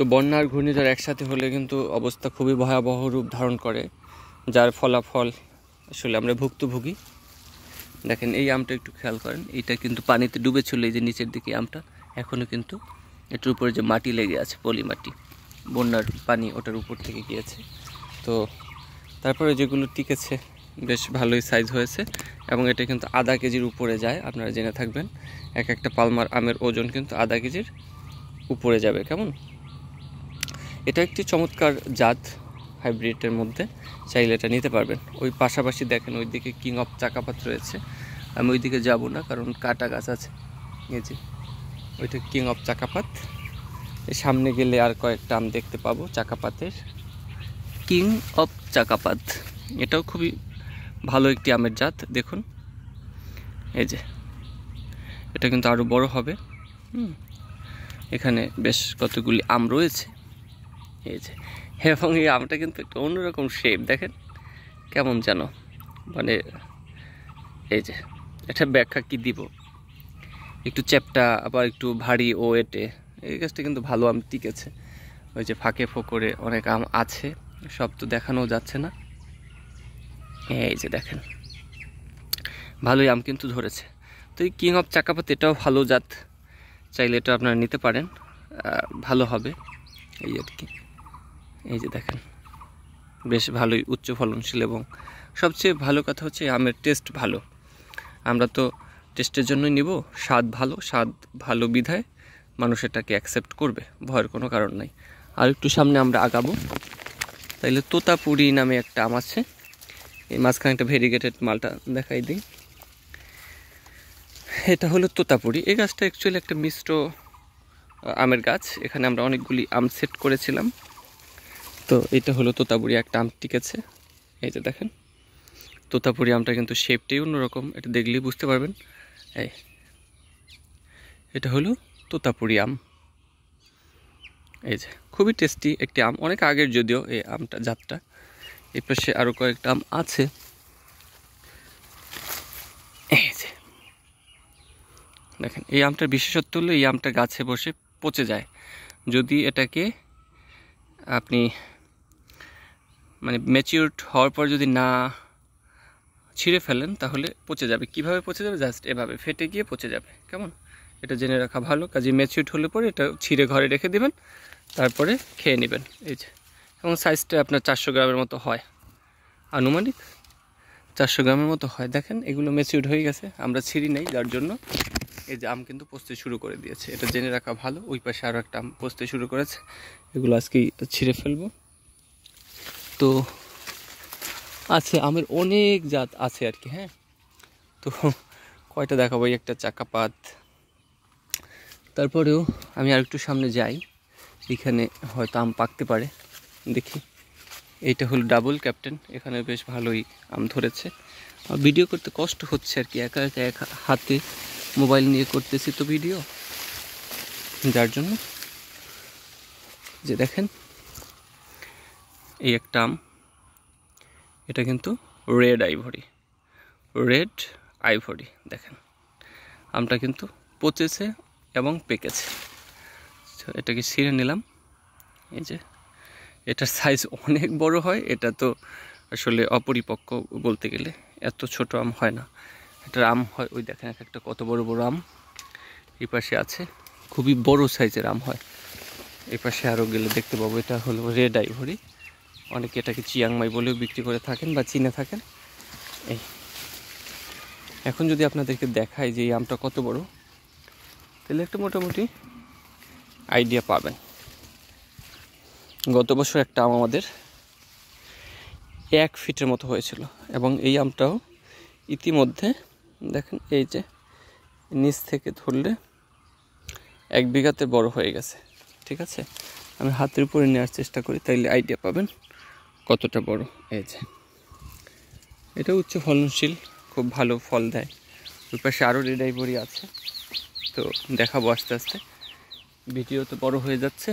তো বন্যা আর ঘূর্ণিঝড় একসাথে হলে কিন্তু অবস্থা খুবই ভয়াবহ রূপ ধারণ করে, যার ফলাফল আসলে আমরা ভুক্তভোগী। দেখেন এই আমটা একটু খেয়াল করেন, এটা কিন্তু পানিতে ডুবে ছিল, এই যে নিচের দিকে আমটা এখনও কিন্তু এটার উপরে যে মাটি লেগে আছে, পলি মাটি, বন্যার পানি ওটার উপর থেকে গিয়েছে। তো তারপরে যেগুলো টিকেছে বেশ ভালোই সাইজ হয়েছে, এবং এটা কিন্তু আধা কেজির উপরে যায়, আপনারা জেনে থাকবেন। এক একটা পালমার আমের ওজন কিন্তু আধা কেজির উপরে যাবে। কেমন, এটা একটি চমৎকার জাত হাইব্রিডের মধ্যে, চাইলে এটা নিতে পারবেন। ওই পাশাপাশি দেখেন ওইদিকে কিং অফ চাকাপাত রয়েছে, আমি ওইদিকে যাব না কারণ কাটা গাছ আছে। এই যে ওইটা কিং অফ চাকাপাত, এই সামনে গেলে আর কয়েকটা আম দেখতে পাবো চাকাপাতের। কিং অফ চাকাপাত এটাও খুবই ভালো একটি আমের জাত। দেখুন এই যে এটা কিন্তু আরও বড় হবে। এখানে বেশ কতগুলি আম রয়েছে এই যে, এবং এই আমটা কিন্তু একটু অন্যরকম শেপ, দেখেন কেমন যেন, মানে এই যে এটা ব্যাখ্যা কি দিব, একটু চ্যাপ্টা আবার একটু ভারী ও এটে। এই গাছটা কিন্তু ভালো আম টিকেছে, ওই যে ফাঁকে ফোকরে অনেক আম আছে, সব তো দেখানো যাচ্ছে না। এই যে দেখেন ভালোই আম কিন্তু ধরেছে। তো এই কিং অফ চাকাপাত এটাও ভালো জাত, চাইলে এটা আপনারা নিতে পারেন, ভালো হবে এই আর কি। এই যে দেখেন বেশ ভালোই উচ্চ ফলনশীল, এবং সবচেয়ে ভালো কথা হচ্ছে আমের টেস্ট ভালো। আমরা তো টেস্টের জন্যই নিব, স্বাদ ভালো বিধায় মানুষ এটাকে অ্যাকসেপ্ট করবে, ভয়ের কোনো কারণ নাই। আর একটু সামনে আমরা আগাবো, তাইলে তোতাপুরি নামে একটা আম আছে, এই মাঝখানে একটা ভেরিগেটেড মালটা দেখাই দিই। এটা হলো তোতাপুরি। এই গাছটা অ্যাকচুয়ালি একটা মিশ্র আমের গাছ, এখানে আমরা অনেকগুলি আম সেট করেছিলাম। তো এটা হলো তোতাপুরি, একটা আম টিকেছে। এই যে দেখেন তোতাপুরি আমটা কিন্তু শেপটাই অন্যরকম, এটা দেখলেই বুঝতে পারবেন। এই এটা হলো তোতাপুরি আম, এই যে খুবই টেস্টি একটি আম, অনেক আগের যদিও এই আমটা জাতটা। এই পাশে আরও কয়েকটা আম আছে। এই যে দেখেন এই আমটার বিশেষত্ব হলো এই আমটা গাছে বসে পচে যায়, যদি এটাকে আপনি মানে ম্যাচিউরড হওয়ার পর যদি না ছিঁড়ে ফেলেন তাহলে পচে যাবে। কিভাবে পচে যাবে, জাস্ট এভাবে ফেটে গিয়ে পচে যাবে। কেমন, এটা জেনে রাখা ভালো। কাজে ম্যাচিউরড হলে পরে এটা ছিঁড়ে ঘরে রেখে দেবেন, তারপরে খেয়ে নেবেন। এই যে, এবং সাইজটা আপনার 400 গ্রামের মতো হয়, আনুমানিক 400 গ্রামের মতো হয়। দেখেন এগুলো ম্যাচিউরড হয়ে গেছে, আমরা ছিঁড়ি নাই, যার জন্য এই যে আম কিন্তু পচতে শুরু করে দিয়েছে, এটা জেনে রাখা ভালো। ওই পাশে আরও একটা আম পচতে শুরু করেছে, এগুলো আজকেই ছিঁড়ে ফেলবো। তো আছে আমের অনেক জাত আছে আর কি। হ্যাঁ, তো কয়টা দেখাবো, একটা চাকাপাত। তারপরেও আমি আর একটু সামনে যাই, এখানে হয়তো আম পাকতে পারে, দেখি। এইটা হলো ডাবল ক্যাপ্টেন, এখানে বেশ ভালোই আম ধরেছে। ভিডিও করতে কষ্ট হচ্ছে আর কি, একা একা এক হাতে মোবাইল নিয়ে করতেছি তো ভিডিও, যার জন্য। যে দেখেন এই একটা আম, এটা কিন্তু রেড আইভরি, দেখেন আমটা কিন্তু পচেছে এবং পেকেছে। এটাকে ছিঁড়ে নিলাম। এই যে এটার সাইজ অনেক বড় হয়, এটা তো আসলে অপরিপক্ক বলতে গেলে, এত ছোট আম হয় না, এটার আম হয় ওই দেখেন এক একটা কত বড় বড় আম। এই পাশে আছে খুবই বড় সাইজের আম হয়, এই পাশে আরও গেলে দেখতে পাবো। এটা হলো রেড আইভরি, অনেকে এটাকে চিয়াংমাই বলেও বিক্রি করে থাকেন বা চিনে থাকেন। এই এখন যদি আপনাদেরকে দেখাই যে এই আমটা কত বড়, তাহলে একটা মোটামুটি আইডিয়া পাবেন। গত বছর একটা আম আমাদের 1 ফিটের মতো হয়েছিল, এবং এই আমটাও ইতিমধ্যে দেখেন এই যে নিচ থেকে ধরলে 1 বিঘাতে বড় হয়ে গেছে। ঠিক আছে, আমি হাতের উপরে নেওয়ার চেষ্টা করি, তাইলে আইডিয়া পাবেন কতটা বড়। এই যে এটা উচ্চ ফলনশীল, খুব ভালো ফল দেয়। ওই পাশে আরও রেড আইভরি আছে, তো দেখাবো আস্তে আস্তে, ভিডিও তো বড় হয়ে যাচ্ছে।